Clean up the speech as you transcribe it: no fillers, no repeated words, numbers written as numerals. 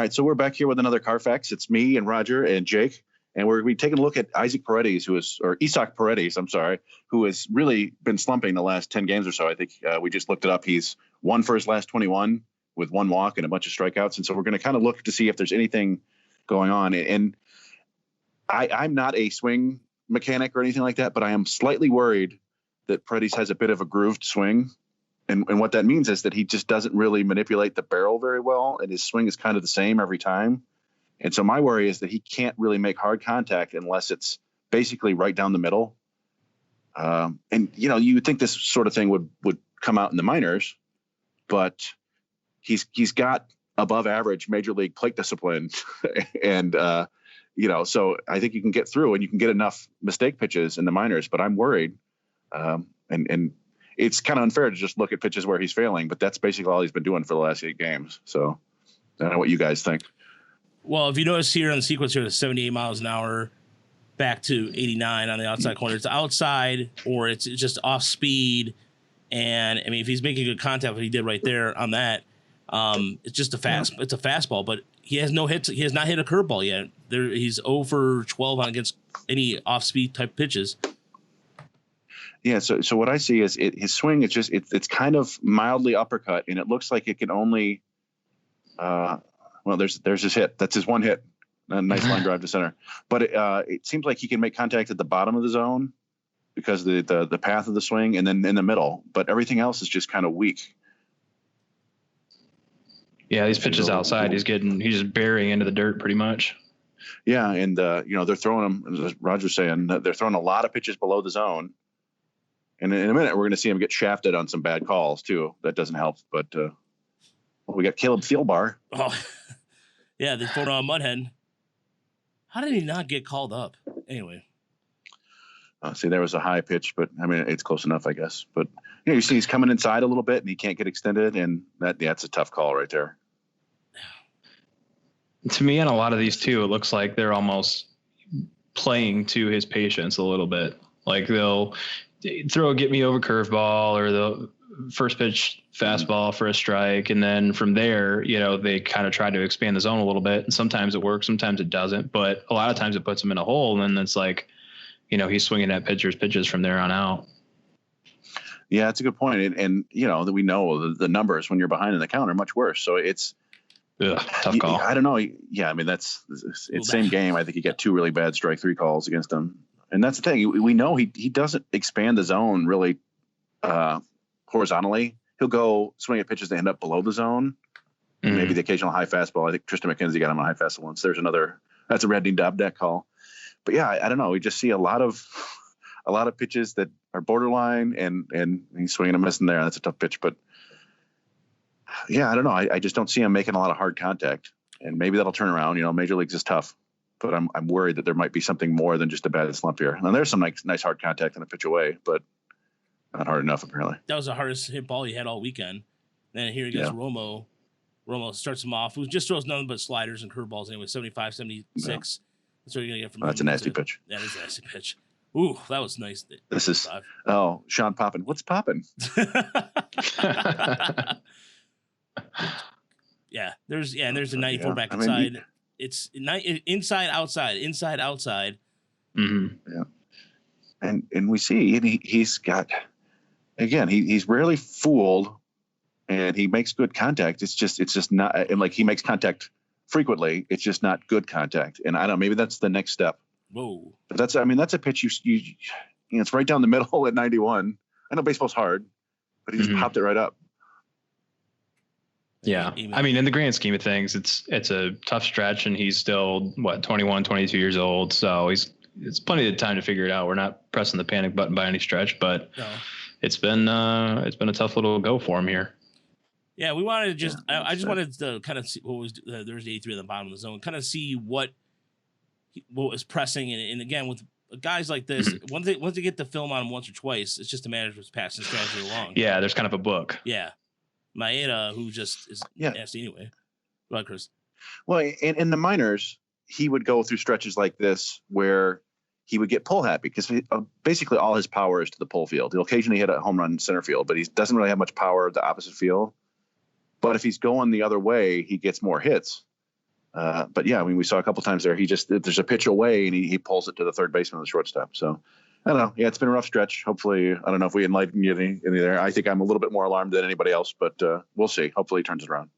right, so we're back here with another Carfax. It's me and Roger and Jake, and we're taking a look at Isaac Paredes, Isaac Paredes, I'm sorry, who has really been slumping the last 10 games or so. I think we just looked it up. He's won for his last 21 with one walk and a bunch of strikeouts, and so we're going to kind of look to see if there's anything going on. And I'm not a swing mechanic or anything like that, but I am slightly worried that Paredes has a bit of a grooved swing. And what that means is that he just doesn't really manipulate the barrel very well, and his swing is kind of the same every time. And so my worry is that he can't really make hard contact unless it's basically right down the middle. And, you know, you would think this sort of thing would come out in the minors, but he's got above average major league plate discipline. And, you know, so I think you can get through and you can get enough mistake pitches in the minors, but I'm worried. And it's kind of unfair to just look at pitches where he's failing, but that's basically all he's been doing for the last 8 games. So I don't know what you guys think. Well, if you notice here on the sequence here, it's 78 miles an hour back to 89 on the outside corner. It's outside or it's just off speed. And I mean, if he's making good contact, what he did right there on that, it's just it's a fastball, but he has no hits. He has not hit a curveball yet. He's 0 for 12 against any off speed type pitches. Yeah, so what I see is his swing is it's kind of mildly uppercut, and it looks like it can only there's his hit. That's his one hit. A nice line drive to center. But it seems like he can make contact at the bottom of the zone because of the path of the swing, and then in the middle. But everything else is just kind of weak. Yeah, these pitches outside, he's just burying into the dirt pretty much. Yeah, and you know, they're throwing him, as Roger's saying, they're throwing a lot of pitches below the zone. And in a minute, we're going to see him get shafted on some bad calls, too. That doesn't help. But we got Caleb Thielbar. Oh, yeah, the photo on Mudhead. How did he not get called up? Anyway. See, there was a high pitch, but, I mean, it's close enough, I guess. But, you know, you see he's coming inside a little bit, and he can't get extended, and that's a tough call right there. To me, on a lot of these, too, it looks like they're almost playing to his patience a little bit. Like, they'll throw a get me over curveball or the first pitch fastball for a strike. And then from there, you know, they kind of try to expand the zone a little bit, and sometimes it works, sometimes it doesn't, but a lot of times it puts him in a hole. And then it's like, you know, he's swinging at pitches from there on out. Yeah, that's a good point. And you know, that we know the numbers when you're behind in the count are much worse. So it's tough call. I don't know. Yeah. I mean, it's same game. I think he got 2 really bad strike 3 calls against him. And that's the thing. We know he doesn't expand the zone really horizontally. He'll go swing at pitches that end up below the zone. Mm-hmm. Maybe the occasional high fastball. I think Tristan McKenzie got him on a high fastball once. There's that's a Randy Dobnak call. But yeah, I don't know. We just see a lot of pitches that are borderline, and he's swinging and missing there. That's a tough pitch. But yeah, I don't know. I just don't see him making a lot of hard contact, and maybe that'll turn around. You know, major leagues is tough. But I'm worried that there might be something more than just a bad slump here. And there's some nice hard contact on a pitch away, but not hard enough apparently. That was the hardest hit ball he had all weekend. Then here he goes, Romo. Romo starts him off. Who just throws nothing but sliders and curveballs anyway. 75, 76. Yeah. That's what you're gonna get from him. That's a nasty pitch. That is a nasty pitch. Ooh, that was nice. This is Sean Poppin. What's poppin'? There's a 94 back inside. Mean, it's inside, outside. Mm-hmm. Yeah. And we see he's got, again, he's rarely fooled, and he makes good contact. It's just not, and like he makes contact frequently. It's just not good contact. And I don't know, maybe that's the next step. Whoa. But that's a pitch you know, it's right down the middle at 91. I know baseball's hard, but he just popped it right up. Yeah. I mean, in the grand scheme of things, it's a tough stretch, and he's still 21, 22 years old. So it's plenty of time to figure it out. We're not pressing the panic button by any stretch, but it's been a tough little go for him here. Yeah. We wanted to just, I just wanted to kind of see what was, there's 83 at the bottom of the zone, kind of see what was pressing. And again, with guys like this, once they get the film on him once or twice, it's just a matter of his passing strategy along. Yeah. There's kind of a book. Yeah. Maeda, who just is nasty anyway. Go ahead, Chris. Well, in the minors, he would go through stretches like this where he would get pull happy because basically all his power is to the pull field. He'll occasionally hit a home run in center field, but he doesn't really have much power at the opposite field. But if he's going the other way, he gets more hits. But yeah, I mean, we saw a couple times there. There's a pitch away and he pulls it to the third baseman of the shortstop. So I don't know. Yeah, it's been a rough stretch. Hopefully, I don't know if we enlighten you any there. I think I'm a little bit more alarmed than anybody else, but we'll see. Hopefully he turns it around.